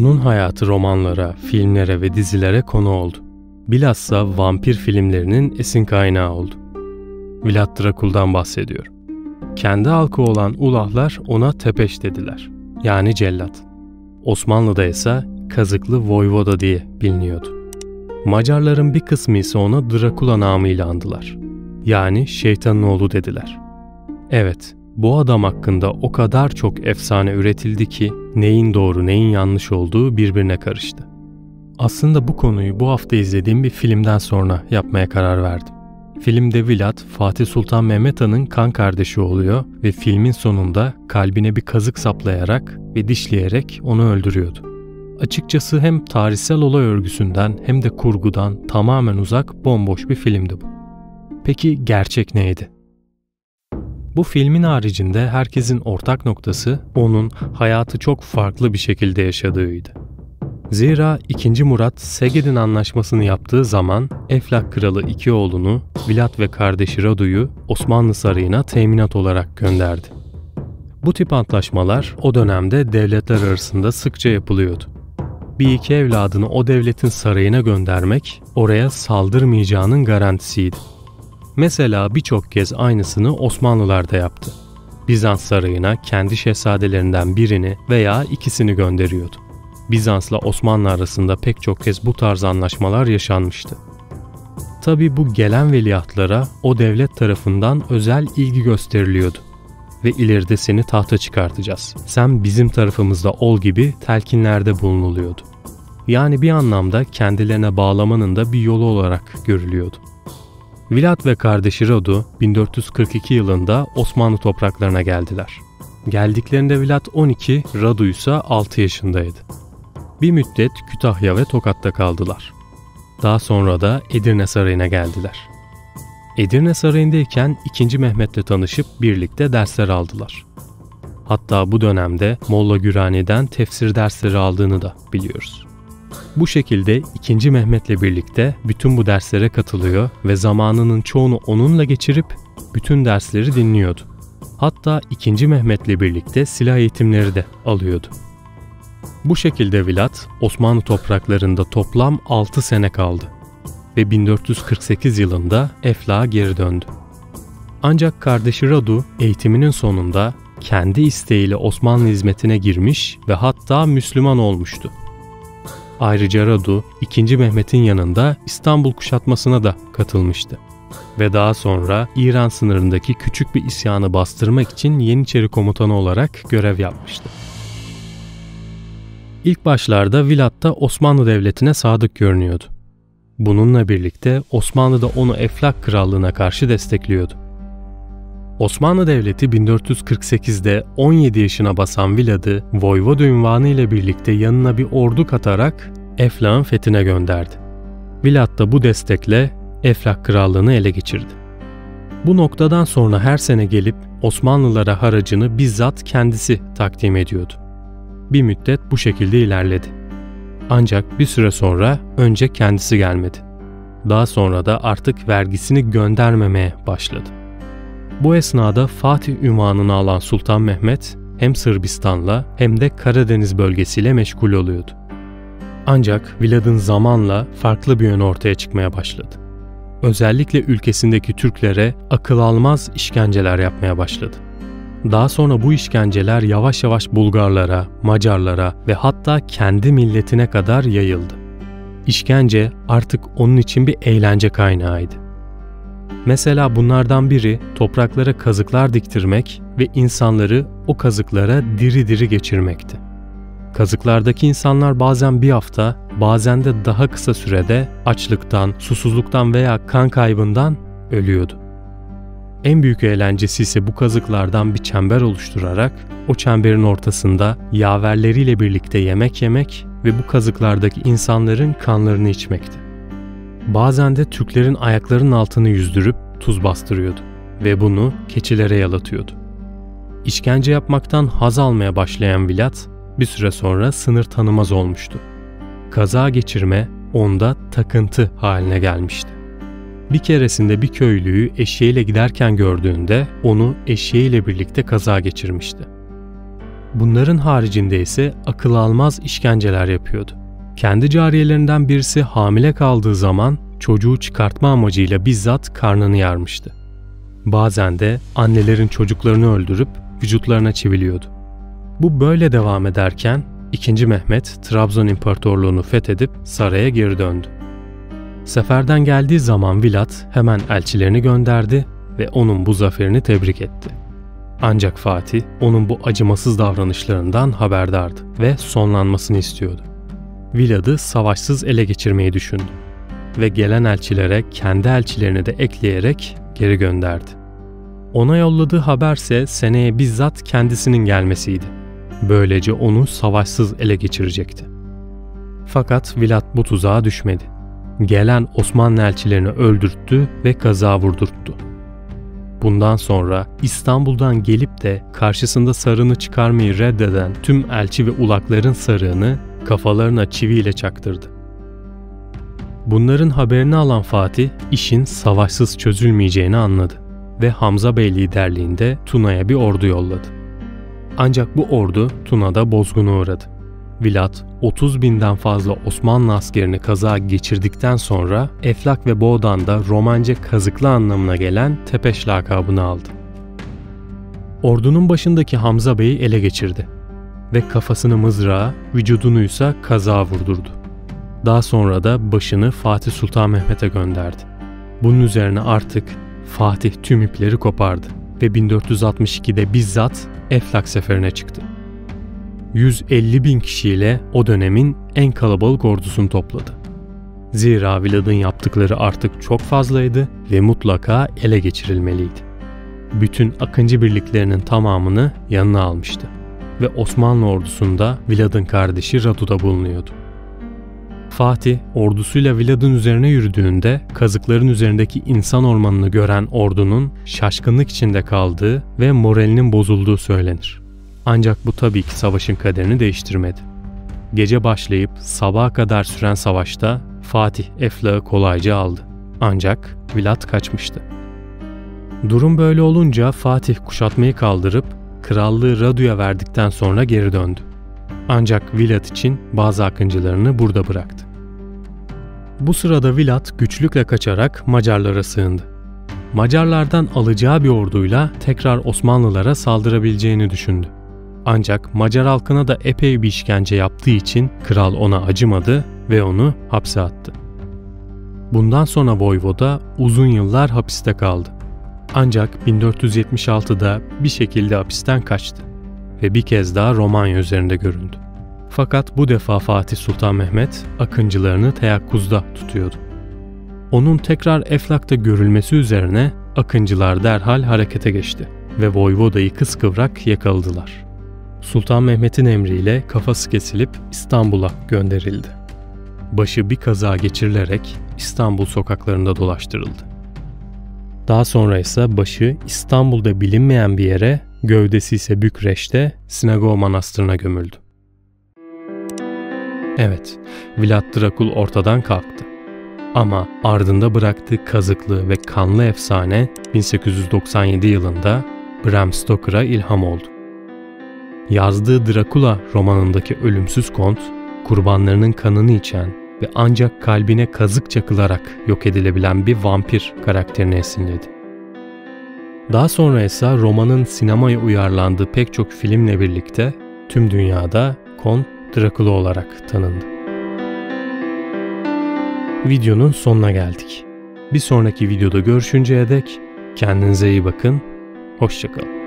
Onun hayatı romanlara, filmlere ve dizilere konu oldu. Bilhassa vampir filmlerinin esin kaynağı oldu. Vlad Drakul'dan bahsediyor. Kendi halkı olan Ulahlar ona Tepeş dediler. Yani cellat. Osmanlı'da ise Kazıklı Voyvoda diye biliniyordu. Macarların bir kısmı ise ona Drakula namıyla andılar. Yani şeytanın oğlu dediler. Evet, bu adam hakkında o kadar çok efsane üretildi ki neyin doğru neyin yanlış olduğu birbirine karıştı. Aslında bu konuyu bu hafta izlediğim bir filmden sonra yapmaya karar verdim. Filmde Vlad, Fatih Sultan Mehmet Han'ın kan kardeşi oluyor ve filmin sonunda kalbine bir kazık saplayarak ve dişleyerek onu öldürüyordu. Açıkçası hem tarihsel olay örgüsünden hem de kurgudan tamamen uzak, bomboş bir filmdi bu. Peki gerçek neydi? Bu filmin haricinde herkesin ortak noktası onun hayatı çok farklı bir şekilde yaşadığıydı. Zira 2. Murat Segedin Anlaşması'nı yaptığı zaman Eflak Kralı iki oğlunu, Vlad ve kardeşi Radu'yu Osmanlı Sarayı'na teminat olarak gönderdi. Bu tip antlaşmalar o dönemde devletler arasında sıkça yapılıyordu. Bir iki evladını o devletin sarayına göndermek oraya saldırmayacağının garantisiydi. Mesela birçok kez aynısını Osmanlılar da yaptı. Bizans sarayına kendi şehzadelerinden birini veya ikisini gönderiyordu. Bizans'la Osmanlı arasında pek çok kez bu tarz anlaşmalar yaşanmıştı. Tabi bu gelen veliahtlara o devlet tarafından özel ilgi gösteriliyordu. Ve ileride seni tahta çıkartacağız, sen bizim tarafımızda ol gibi telkinlerde bulunuluyordu. Yani bir anlamda kendilerine bağlamanın da bir yolu olarak görülüyordu. Vlad ve kardeşi Radu 1442 yılında Osmanlı topraklarına geldiler. Geldiklerinde Vlad 12, Radu ise 6 yaşındaydı. Bir müddet Kütahya ve Tokat'ta kaldılar. Daha sonra da Edirne Sarayı'na geldiler. Edirne Sarayı'ndayken 2. Mehmet'le tanışıp birlikte dersler aldılar. Hatta bu dönemde Molla Gürani'den tefsir dersleri aldığını da biliyoruz. Bu şekilde 2. Mehmet'le birlikte bütün bu derslere katılıyor ve zamanının çoğunu onunla geçirip bütün dersleri dinliyordu. Hatta 2. Mehmet'le birlikte silah eğitimleri de alıyordu. Bu şekilde Vlad Osmanlı topraklarında toplam 6 sene kaldı ve 1448 yılında Eflak'a geri döndü. Ancak kardeşi Radu eğitiminin sonunda kendi isteğiyle Osmanlı hizmetine girmiş ve hatta Müslüman olmuştu. Ayrıca Radu 2. Mehmet'in yanında İstanbul kuşatmasına da katılmıştı ve daha sonra İran sınırındaki küçük bir isyanı bastırmak için Yeniçeri komutanı olarak görev yapmıştı. İlk başlarda Vlad da Osmanlı Devleti'ne sadık görünüyordu. Bununla birlikte Osmanlı da onu Eflak Krallığı'na karşı destekliyordu. Osmanlı Devleti 1448'de 17 yaşına basan Vlad'ı Voyvoda unvanı ile birlikte yanına bir ordu katarak Eflak'ın fethine gönderdi. Vlad da bu destekle Eflak Krallığı'nı ele geçirdi. Bu noktadan sonra her sene gelip Osmanlılara haracını bizzat kendisi takdim ediyordu. Bir müddet bu şekilde ilerledi. Ancak bir süre sonra önce kendisi gelmedi. Daha sonra da artık vergisini göndermemeye başladı. Bu esnada Fatih unvanını alan Sultan Mehmet hem Sırbistan'la hem de Karadeniz bölgesiyle meşgul oluyordu. Ancak Vlad'ın zamanla farklı bir yön ortaya çıkmaya başladı. Özellikle ülkesindeki Türklere akıl almaz işkenceler yapmaya başladı. Daha sonra bu işkenceler yavaş yavaş Bulgarlara, Macarlara ve hatta kendi milletine kadar yayıldı. İşkence artık onun için bir eğlence kaynağıydı. Mesela bunlardan biri topraklara kazıklar diktirmek ve insanları o kazıklara diri diri geçirmekti. Kazıklardaki insanlar bazen bir hafta, bazen de daha kısa sürede açlıktan, susuzluktan veya kan kaybından ölüyordu. En büyük eğlencesi ise bu kazıklardan bir çember oluşturarak o çemberin ortasında yaverleriyle birlikte yemek yemek ve bu kazıklardaki insanların kanlarını içmekti. Bazen de Türklerin ayaklarının altını yüzdürüp tuz bastırıyordu ve bunu keçilere yalatıyordu. İşkence yapmaktan haz almaya başlayan Vlad bir süre sonra sınır tanımaz olmuştu. Kaza geçirme onda takıntı haline gelmişti. Bir keresinde bir köylüyü eşeğiyle giderken gördüğünde onu eşeğiyle birlikte kaza geçirmişti. Bunların haricinde ise akıl almaz işkenceler yapıyordu. Kendi cariyelerinden birisi hamile kaldığı zaman çocuğu çıkartma amacıyla bizzat karnını yarmıştı. Bazen de annelerin çocuklarını öldürüp vücutlarına çiviliyordu. Bu böyle devam ederken 2. Mehmet Trabzon İmparatorluğunu fethedip saraya geri döndü. Seferden geldiği zaman Vilat hemen elçilerini gönderdi ve onun bu zaferini tebrik etti. Ancak Fatih onun bu acımasız davranışlarından haberdardı ve sonlanmasını istiyordu. Vilad'ı savaşsız ele geçirmeyi düşündü ve gelen elçilere kendi elçilerini de ekleyerek geri gönderdi. Ona yolladığı haberse seneye bizzat kendisinin gelmesiydi. Böylece onu savaşsız ele geçirecekti. Fakat Vilat bu tuzağa düşmedi. Gelen Osmanlı elçilerini öldürttü ve kaza vurdurttu. Bundan sonra İstanbul'dan gelip de karşısında sarığını çıkarmayı reddeden tüm elçi ve ulakların sarığını kafalarına çiviyle çaktırdı. Bunların haberini alan Fatih, işin savaşsız çözülmeyeceğini anladı ve Hamza Bey liderliğinde Tuna'ya bir ordu yolladı. Ancak bu ordu Tuna'da bozguna uğradı. Vilat 30.000'den fazla Osmanlı askerini kaza geçirdikten sonra Eflak ve Boğdan'da Romanca kazıklı anlamına gelen Tepeş lakabını aldı. Ordunun başındaki Hamza Bey'i ele geçirdi ve kafasını mızrağa, vücudunu ise kazağa vurdurdu. Daha sonra da başını Fatih Sultan Mehmet'e gönderdi. Bunun üzerine artık Fatih tüm ipleri kopardı ve 1462'de bizzat Eflak seferine çıktı. 150.000 kişiyle o dönemin en kalabalık ordusunu topladı. Zira Vilad'ın yaptıkları artık çok fazlaydı ve mutlaka ele geçirilmeliydi. Bütün Akıncı birliklerinin tamamını yanına almıştı ve Osmanlı ordusunda Vilad'ın kardeşi Radu'da bulunuyordu. Fatih ordusuyla Vilad'ın üzerine yürüdüğünde kazıkların üzerindeki insan ormanını gören ordunun şaşkınlık içinde kaldığı ve moralinin bozulduğu söylenir. Ancak bu tabii ki savaşın kaderini değiştirmedi. Gece başlayıp sabaha kadar süren savaşta Fatih Eflak'ı kolayca aldı. Ancak Vilad kaçmıştı. Durum böyle olunca Fatih kuşatmayı kaldırıp krallığı Radu'ya verdikten sonra geri döndü. Ancak Vilad için bazı akıncılarını burada bıraktı. Bu sırada Vilad güçlükle kaçarak Macarlara sığındı. Macarlardan alacağı bir orduyla tekrar Osmanlılara saldırabileceğini düşündü. Ancak Macar halkına da epey bir işkence yaptığı için kral ona acımadı ve onu hapse attı. Bundan sonra voyvoda uzun yıllar hapiste kaldı. Ancak 1476'da bir şekilde hapisten kaçtı ve bir kez daha Romanya üzerinde göründü. Fakat bu defa Fatih Sultan Mehmet akıncılarını teyakkuzda tutuyordu. Onun tekrar Eflak'ta görülmesi üzerine akıncılar derhal harekete geçti ve voyvodayı kıskıvrak yakaladılar. Sultan Mehmet'in emriyle kafası kesilip İstanbul'a gönderildi. Başı bir kaza geçirilerek İstanbul sokaklarında dolaştırıldı. Daha sonra ise başı İstanbul'da bilinmeyen bir yere, gövdesi ise Bükreş'te Sinagog Manastırı'na gömüldü. Evet, Vlad Drakul ortadan kalktı. Ama ardında bıraktığı kazıklı ve kanlı efsane 1897 yılında Bram Stoker'a ilham oldu. Yazdığı Drakula romanındaki ölümsüz kont, kurbanlarının kanını içen ve ancak kalbine kazık çakılarak yok edilebilen bir vampir karakterini esinledi. Daha sonra ise romanın sinemaya uyarlandığı pek çok filmle birlikte tüm dünyada Kont Drakula olarak tanındı. Videonun sonuna geldik. Bir sonraki videoda görüşünceye dek kendinize iyi bakın, hoşça kalın.